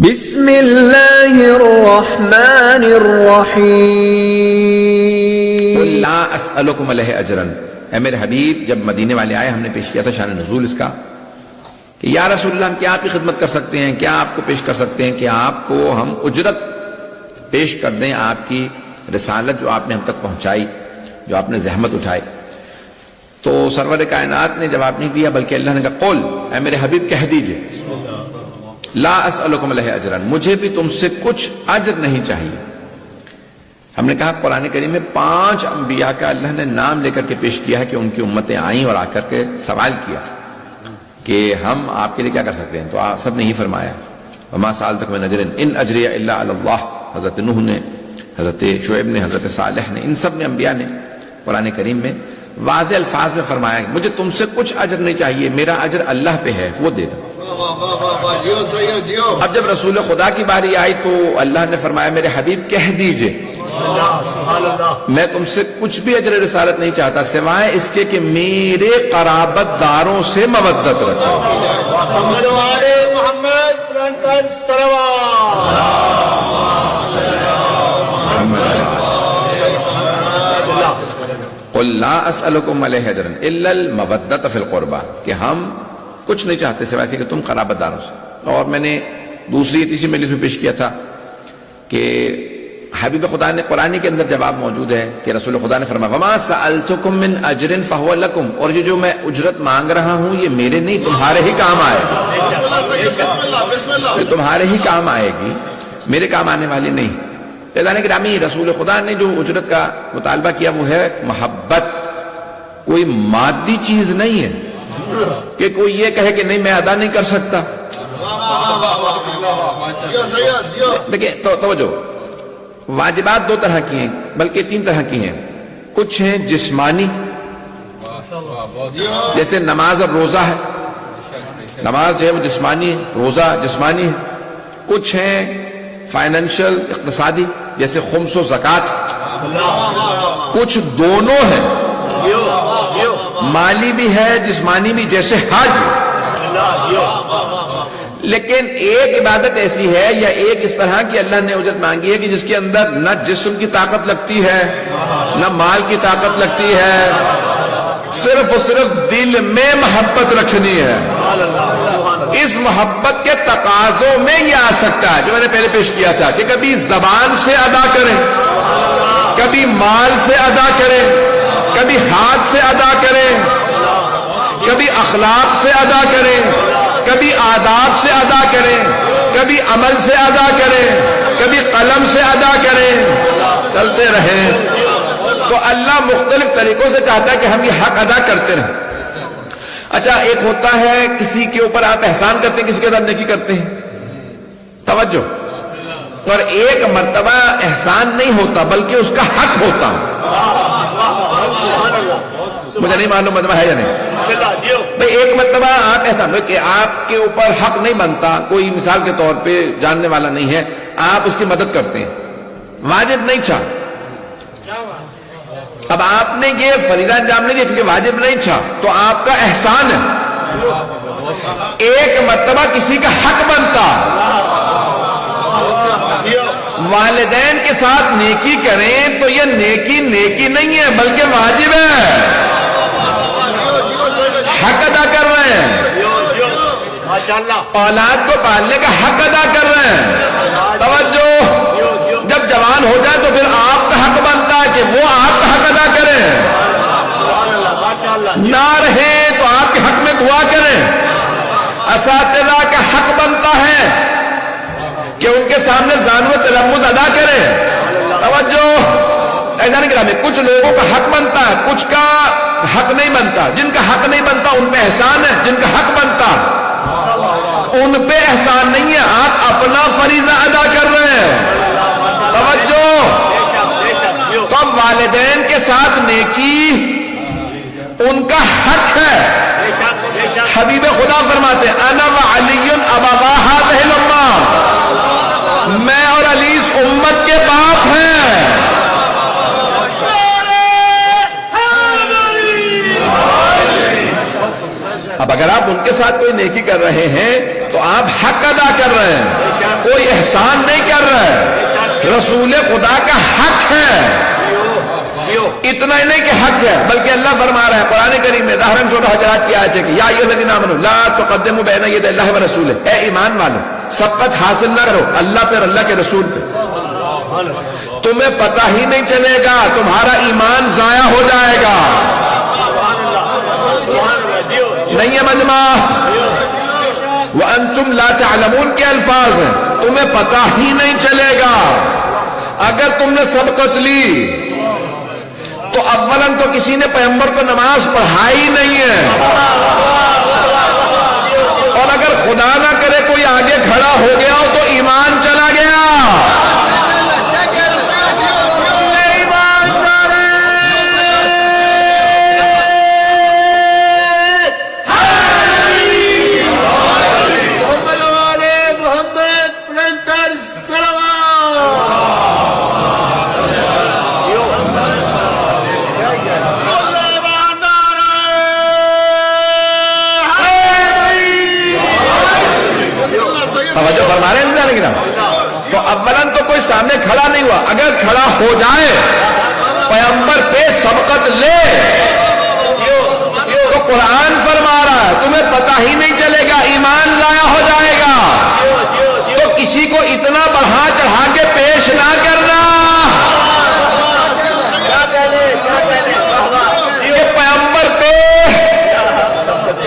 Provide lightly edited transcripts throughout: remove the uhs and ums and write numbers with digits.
بسم اللہ الرحمن الرحیم قل لا اسألکم علیہ اجرا، اے میرے حبیب جب مدینے والے آئے ہم نے پیش کیا تھا شان نزول اس کا کہ یا رسول اللہ ہم کیا آپ کی خدمت کر سکتے ہیں، کیا آپ کو پیش کر سکتے ہیں کہ آپ کو ہم اجرت پیش کر دیں آپ کی رسالت جو آپ نے ہم تک پہنچائی، جو آپ نے زحمت اٹھائی۔ تو سرور کائنات نے جواب نہیں دیا بلکہ اللہ نے کہا قل، اے میرے حبیب کہہ دیجئے لا اسألکم علیہ اجرا، مجھے بھی تم سے کچھ اجر نہیں چاہیے۔ ہم نے کہا قرآن کریم میں 5 انبیاء کا اللہ نے نام لے کر کے پیش کیا ہے کہ ان کی امتیں آئیں اور آ کر کے سوال کیا کہ ہم آپ کے لیے کیا کر سکتے ہیں، تو آپ سب نے ہی فرمایا وما سألتکم من اجر ان اجری الا علی اللہ۔ حضرت نوح نے، حضرت شعیب نے، حضرت صالح نے، ان سب نے انبیاء نے قرآن کریم میں واضح الفاظ میں فرمایا کہ مجھے تم سے کچھ اجر نہیں چاہیے، میرا اجر اللہ پہ ہے، وہ دے دو۔ اب جب رسول خدا کی باری آئی تو اللہ نے فرمایا میرے حبیب کہہ دیجئے میں تم سے کچھ بھی اجر رسالت نہیں چاہتا سوائے اس کے کہ میرے قرابت داروں سے مودت رکھو۔ قل لا اسألکم علیہ اجرا الا المودۃ فی القربى، کہ ہم کچھ نہیں چاہتے سوائے کہ تم قرابت داروں سے۔ اور میں نے دوسری تیسری مجلس میں پیش کیا تھا کہ حبیب خدا نے قرآن کے اندر جواب موجود ہے کہ رسول خدا نے فرمایا وما سألتکم من اجر فہو لکم، اور یہ جو میں اجرت مانگ رہا ہوں یہ میرے نہیں تمہارے ہی کام آئے گی، یہ تمہارے ہی کام آئے گی، میرے کام آنے والی نہیں۔ فیضان گرامی رسول خدا نے جو اجرت کا مطالبہ کیا وہ ہے محبت، کوئی مادی چیز نہیں ہے کہ کوئی یہ کہے کہ نہیں میں ادا نہیں کر سکتا۔ دیکھیں توجہ، واجبات 2 طرح کی ہیں بلکہ 3 طرح کی ہیں، کچھ ہیں جسمانی جیسے نماز اور روزہ ہے، نماز جو ہے وہ جسمانی ہے، روزہ جسمانی ہے۔ کچھ ہیں فائنینشل اقتصادی جیسے خمس و زکوٰۃ، کچھ دونوں ہیں، مالی بھی ہے جسمانی بھی جیسے حج۔ لیکن ایک عبادت ایسی ہے یا ایک اس طرح کی اللہ نے اجرت مانگی ہے کہ جس کے اندر نہ جسم کی طاقت لگتی ہے نہ مال کی طاقت لگتی ہے، صرف اور صرف دل میں محبت رکھنی ہے۔ اس محبت کے تقاضوں میں یہ آ سکتا ہے جو میں نے پہلے پیش کیا تھا کہ کبھی زبان سے ادا کریں، کبھی مال سے ادا کریں، کبھی ہاتھ سے ادا کریں، کبھی اخلاق سے ادا کریں، کبھی آداب سے ادا کریں، کبھی عمل سے ادا کریں، کبھی قلم سے ادا کریں، چلتے رہیں۔ تو اللہ مختلف طریقوں سے چاہتا ہے کہ ہم یہ حق ادا کرتے رہیں۔ اچھا ایک ہوتا ہے کسی کے اوپر آپ احسان کرتے ہیں، کسی کے ساتھ نیکی کرتے ہیں، توجہ، اور ایک مرتبہ احسان نہیں ہوتا بلکہ اس کا حق ہوتا ہے۔ مجھے نہیں معلوم مطلب ہے یا نہیں بھئی، ایک مرتبہ آپ احسان کہ آپ کے اوپر حق نہیں بنتا، کوئی مثال کے طور پہ جاننے والا نہیں ہے، آپ اس کی مدد کرتے ہیں، واجب نہیں چاہ، اب آپ نے یہ فریضہ انجام نہیں دیا کیونکہ واجب نہیں چاہ تو آپ کا احسان ہے۔ ایک مرتبہ کسی کا حق بنتا، والدین کے ساتھ نیکی کریں تو یہ نیکی نہیں ہے بلکہ واجب ہے، حق ادا کر رہے ہیں، اولاد کو پالنے کا حق ادا کر رہے ہیں۔ توجہ، جب جوان ہو جائے تو پھر آپ کا حق بنتا ہے کہ وہ آپ کا حق ادا کریں، نہ رہے تو آپ کے حق میں دعا کریں۔ اساتذہ کا حق بنتا ہے کہ ان کے سامنے زانو تلمذ ادا کریں۔ توجہ، ایسا نہیں کرا میں کچھ لوگوں کا حق بنتا ہے، کچھ کا حق نہیں بنتا، جن کا حق نہیں بنتا ان پہ احسان ہے، جن کا حق بنتا ان پہ احسان نہیں ہے، آپ اپنا فریضہ ادا کر رہے ہیں۔ توجہ، تو اب والدین کے ساتھ نیکی ان کا حق ہے۔ حبیب خدا فرماتے انا وعلی ابوا هذه الامہ، میں اور علی اس امت کے باپ ہیں۔ اب اگر آپ ان کے ساتھ کوئی نیکی کر رہے ہیں تو آپ حق ادا کر رہے ہیں، کوئی احسان نہیں کر رہا ہے، رسول خدا کا حق ہے۔ اتنا ہی نہیں کہ حق ہے، بلکہ اللہ فرما رہا ہے قرآن کریم میں ظاہراً سورہ حجرات کی آیت ہے کہ یا ایھا الذین آمنوا لا تقدموا بین یدی اللہ ورسولہ، اے ایمان والو سبقت حاصل نہ کرو اللہ پہ اور اللہ کے رسول پہ، تمہیں پتہ ہی نہیں چلے گا، تمہارا ایمان ضائع ہو جائے گا۔ نہیں ہے مجمع، وَأَنْتُمْ لَا تَعْلَمُونَ کے الفاظ ہیں، تمہیں پتہ ہی نہیں چلے گا۔ اگر تم نے سبقت لی تو اولاً تو کسی نے پیغمبر کو نماز پڑھائی نہیں ہے، اور اگر خدا نہ کرے کوئی آگے کھڑا ہو گیا ہو تو ایمان چلا گیا۔ توجہ فرما رہے ہیں جانے گرام، تو اولاً تو کوئی سامنے کھڑا نہیں ہوا، اگر کھڑا ہو جائے پیغمبر پہ سبقت لے تو قرآن فرما رہا ہے تمہیں پتہ ہی نہیں چلے گا، ایمان ضائع ہو جائے گا۔ تو کسی کو اتنا بڑھا چڑھا کے پیش نہ کرنا کہ پیغمبر پہ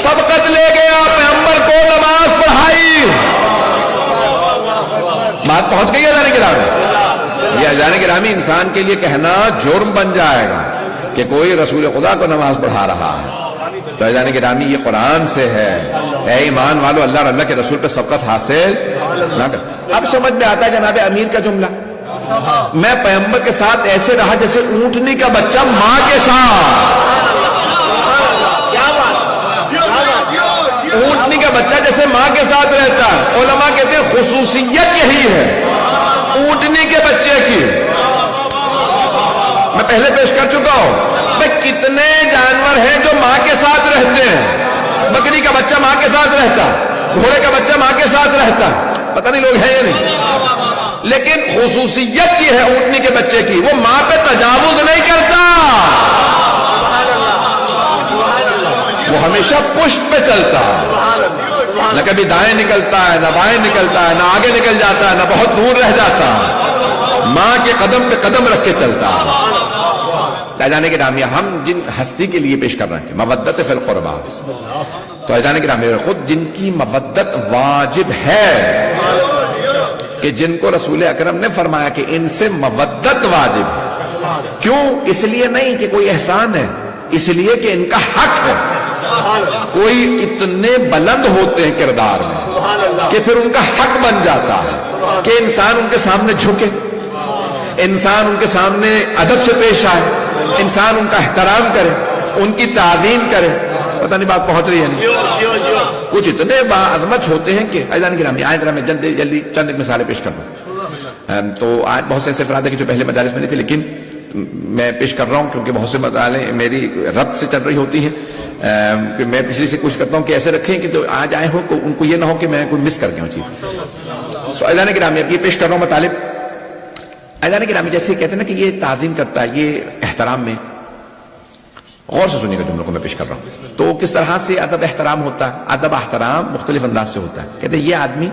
سبقت لے گیا، پیغمبر کو نماز پڑھائی، بات پہنچ گئی ہے اذان گرامی؟ یہ اذان گرامی انسان کے لیے کہنا جرم بن جائے گا کہ کوئی رسول خدا کو نماز پڑھا رہا ہے۔ تو اذان گرامی یہ قرآن سے ہے، اے ایمان والو اللہ اور اللہ کے رسول پہ سبقت حاصل نہ کر۔ اب سمجھ میں آتا ہے جناب امیر کا جملہ، میں پیغمبر کے ساتھ ایسے رہا جیسے اونٹنی کا بچہ ماں کے ساتھ، اونٹنی کا بچہ جیسے ماں کے ساتھ رہتا ہے۔ علماء کہتے ہیں خصوصیت یہی ہے اونٹنی کے بچے کی۔ میں پہلے پیش کر چکا ہوں میں کتنے جانور ہیں جو ماں کے ساتھ رہتے ہیں، بکری کا بچہ ماں کے ساتھ رہتا، گھوڑے کا بچہ ماں کے ساتھ رہتا، پتہ نہیں لوگ ہیں یا نہیں، لیکن خصوصیت یہ ہے اونٹنی کے بچے کی، وہ ماں پہ تجاوز نہیں کرتا، وہ ہمیشہ پشت پہ چلتا، نہ کبھی دائیں نکلتا ہے نہ بائیں نکلتا ہے، نہ آگے نکل جاتا ہے نہ بہت دور رہ جاتا، ماں کے قدم پہ قدم رکھ کے چلتا۔ اذان گرامی ہم جن ہستی کے لیے پیش کر رہے ہیں مودت فی القربہ، تو اذان گرامی خود جن کی مودت واجب ہے کہ جن کو رسول اکرم نے فرمایا کہ ان سے مودت واجب ہے، کیوں؟ اس لیے نہیں کہ کوئی احسان ہے، اس لیے کہ ان کا حق ہے۔ کوئی اتنے بلند ہوتے ہیں کردار میں کہ پھر ان کا حق بن جاتا ہے کہ انسان ان کے سامنے جھکے، انسان ان کے سامنے ادب سے پیش آئے، انسان ان کا احترام کرے، ان کی تعظیم کرے۔ پتہ نہیں بات پہنچ رہی ہے نہیں؟ کچھ اتنے باعظمت ہوتے ہیں کہ اذان گرامی آئے ذرا میں جلدی چند ایک مثالیں پیش کر دوں۔ تو آج بہت سے ایسے افراد ہیں کہ جو پہلے مجالس میں نہیں تھے، لیکن میں پیش کر رہا ہوں کیونکہ بہت سے مسائلیں میری ربط سے چل رہی ہوتی ہیں، کہ میں پچھلی سے کوشش کرتا ہوں کہ ایسے رکھیں کہ تو آج آئے ہوں ان کو یہ نہ ہو کہ میں کوئی مس کر گیا ہوں چیز۔ تو اذان گرامی اب یہ پیش کر رہا ہوں مطالب، اذان گرامی جیسے کہتے ہیں نا کہ یہ تعظیم کرتا ہے، یہ احترام میں، غور سے سنیے گا جملوں کو میں پیش کر رہا ہوں۔ تو کس طرح سے ادب احترام ہوتا ہے؟ ادب احترام مختلف انداز سے ہوتا ہے۔ کہتے ہیں یہ آدمی،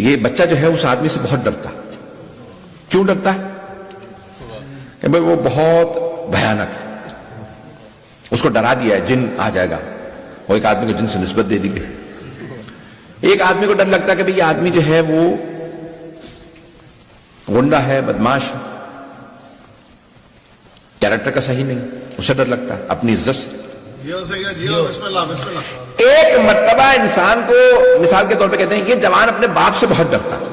یہ بچہ جو ہے اس آدمی سے بہت ڈرتا۔ کیوں ڈرتا ہے؟ کہ بھئی وہ بہت بھیانک ہے، اس کو ڈرا دیا ہے جن آ جائے گا، وہ ایک آدمی کو جن سے نسبت دے دی گئی۔ ایک آدمی کو ڈر لگتا ہے کہ بھئی یہ آدمی جو ہے وہ غنڈہ ہے، بدماش ہے، کیریکٹر کا صحیح نہیں، اسے ڈر لگتا ہے اپنی عزت سے۔ ایک مرتبہ انسان کو مثال کے طور پہ کہتے ہیں یہ جوان اپنے باپ سے بہت ڈرتا ہے۔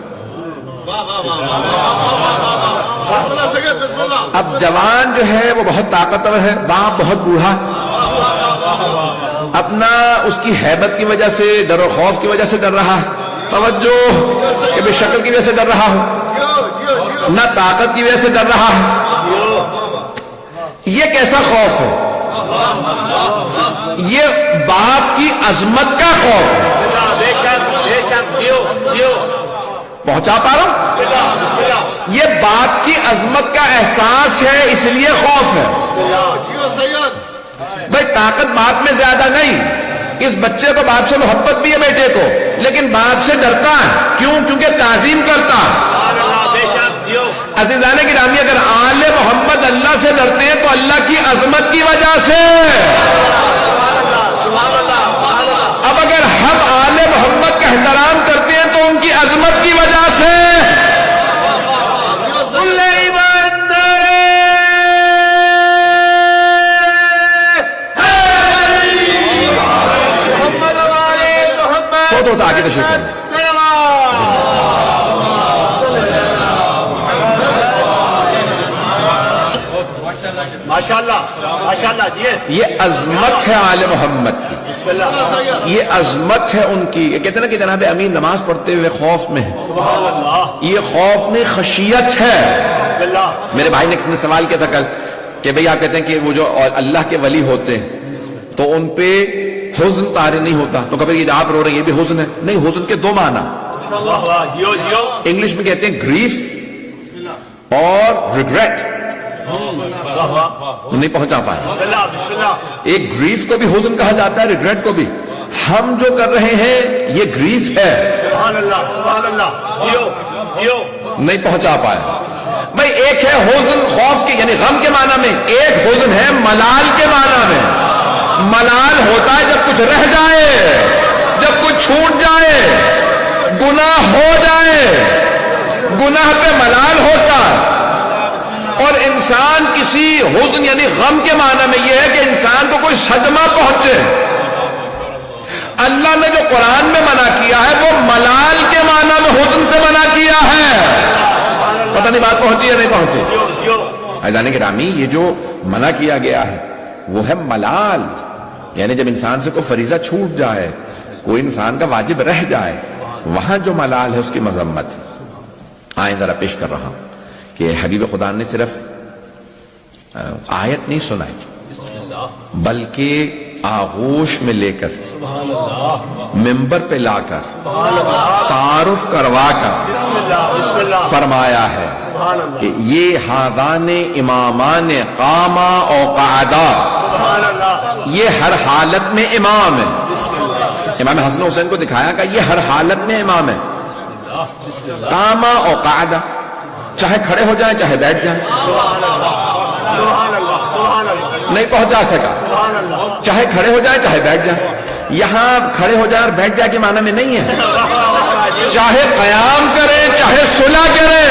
اب جوان جو ہے وہ بہت طاقتور ہے، باپ بہت بوڑھا، اپنا اس کی ہیبت کی وجہ سے، ڈر و خوف کی وجہ سے ڈر رہا ہے، توجہ کہ بے شکل کی وجہ سے ڈر رہا ہو، نہ طاقت کی وجہ سے ڈر رہا ہے۔ یہ کیسا خوف ہے؟ یہ باپ کی عظمت کا خوف ہے۔ پہنچا پا رہا ہوں؟ یہ باپ کی عظمت کا احساس ہے، اس لیے خوف ہے۔ بھائی طاقت باپ میں زیادہ نہیں، اس بچے کو باپ سے محبت بھی ہے بیٹے کو، لیکن باپ سے ڈرتا ہے، کیوں؟ کیونکہ تعظیم کرتا۔ عزیزان گرامی، اگر آل محمد اللہ سے ڈرتے ہیں تو اللہ کی عظمت کی وجہ سے، اب اگر ہم آل محمد کا احترام کرتے ہیں تو ان کی عظمت کی وجہ سے۔ تو آگے تشریف لائیں۔ ماشاءاللہ یہ عظمت ہے آل محمد کی، یہ عظمت ہے ان کی۔ یہ کہتے ہیں نا کہ جناب امین نماز پڑھتے ہوئے خوف میں ہے، یہ خوف نہیں خشیت ہے۔ میرے بھائی نے کسی نے سوال کیا تھا کل کہ بھئی آپ کہتے ہیں کہ وہ جو اللہ کے ولی ہوتے ہیں تو ان پہ حزن طاری نہیں ہوتا، تو کبھی یہ آپ رو رہے ہیں یہ بھی حزن ہے؟ نہیں، حزن کے دو معنی، انگلش میں کہتے ہیں گریف اور ریگریٹ، نہیں پہنچا پائے۔ ایک گریف کو بھی حزن کہا جاتا ہے، ریگریٹ کو بھی۔ ہم جو کر رہے ہیں یہ گریف ہے، نہیں پہنچا پائے۔ بھئی ایک ہے حزن خوف کے یعنی غم کے معنی میں، ایک حزن ہے ملال کے معنی میں۔ ملال ہوتا ہے جب کچھ رہ جائے، جب کچھ چھوٹ جائے، گناہ ہو جائے، گناہ پہ ملال ہوتا۔ اور انسان کسی حزن یعنی غم کے معنی میں یہ ہے کہ انسان کو کوئی صدمہ پہنچے۔ اللہ نے جو قرآن میں منع کیا ہے وہ ملال کے معنی میں حزن سے منع کیا ہے۔ پتہ نہیں بات پہنچی یا نہیں پہنچی؟ عزیزان گرامی، یہ جو منع کیا گیا ہے وہ ہے ملال، یعنی جب انسان سے کوئی فریضہ چھوٹ جائے، کوئی انسان کا واجب رہ جائے، وہاں جو ملال ہے اس کی مذمت۔ آئیں ذرا پیش کر رہا ہوں کہ حبیب خدا نے صرف آیت نہیں سنائی بلکہ آغوش میں لے کر، منبر پہ لا کر، تعارف کروا کر فرمایا ہے کہ یہ ہذان امامان قاما او قعدا، یہ ہر حالت میں امام ہے۔ امام حسن حسین کو دکھایا کہ یہ ہر حالت میں امام ہے، قاما او قعدا، چاہے کھڑے ہو جائیں چاہے بیٹھ جائیں، نہیں پہنچا سکا، چاہے کھڑے ہو جائیں چاہے بیٹھ جائیں۔ یہاں کھڑے ہو جائیں اور بیٹھ جائے کے معنی میں نہیں ہے، چاہے قیام کریں چاہے صلح کریں،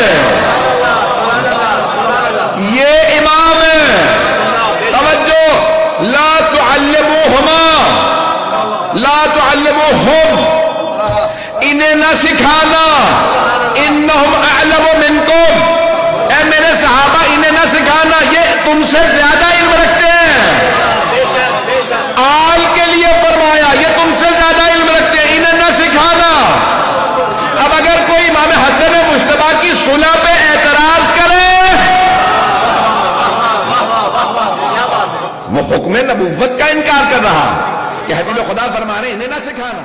یہ امام ہے۔ توجہ، لا تعلموہما، لا تعلموہم، انہیں نہ سکھانا، انہم اعلم منکم، اے میرے صحابہ انہیں نہ سکھانا، یہ تم سے زیادہ علم رکھتے ہیں۔ آل کے لیے فرمایا یہ تم سے زیادہ علم رکھتے ہیں، انہیں نہ سکھانا۔ اب اگر کوئی امام حسن مجتبیٰ کی صلح پہ اعتراض کرے، وہ حکم نبوت کا انکار کر رہا کہ حبیب خدا فرما رہے ہیں انہیں نہ سکھانا۔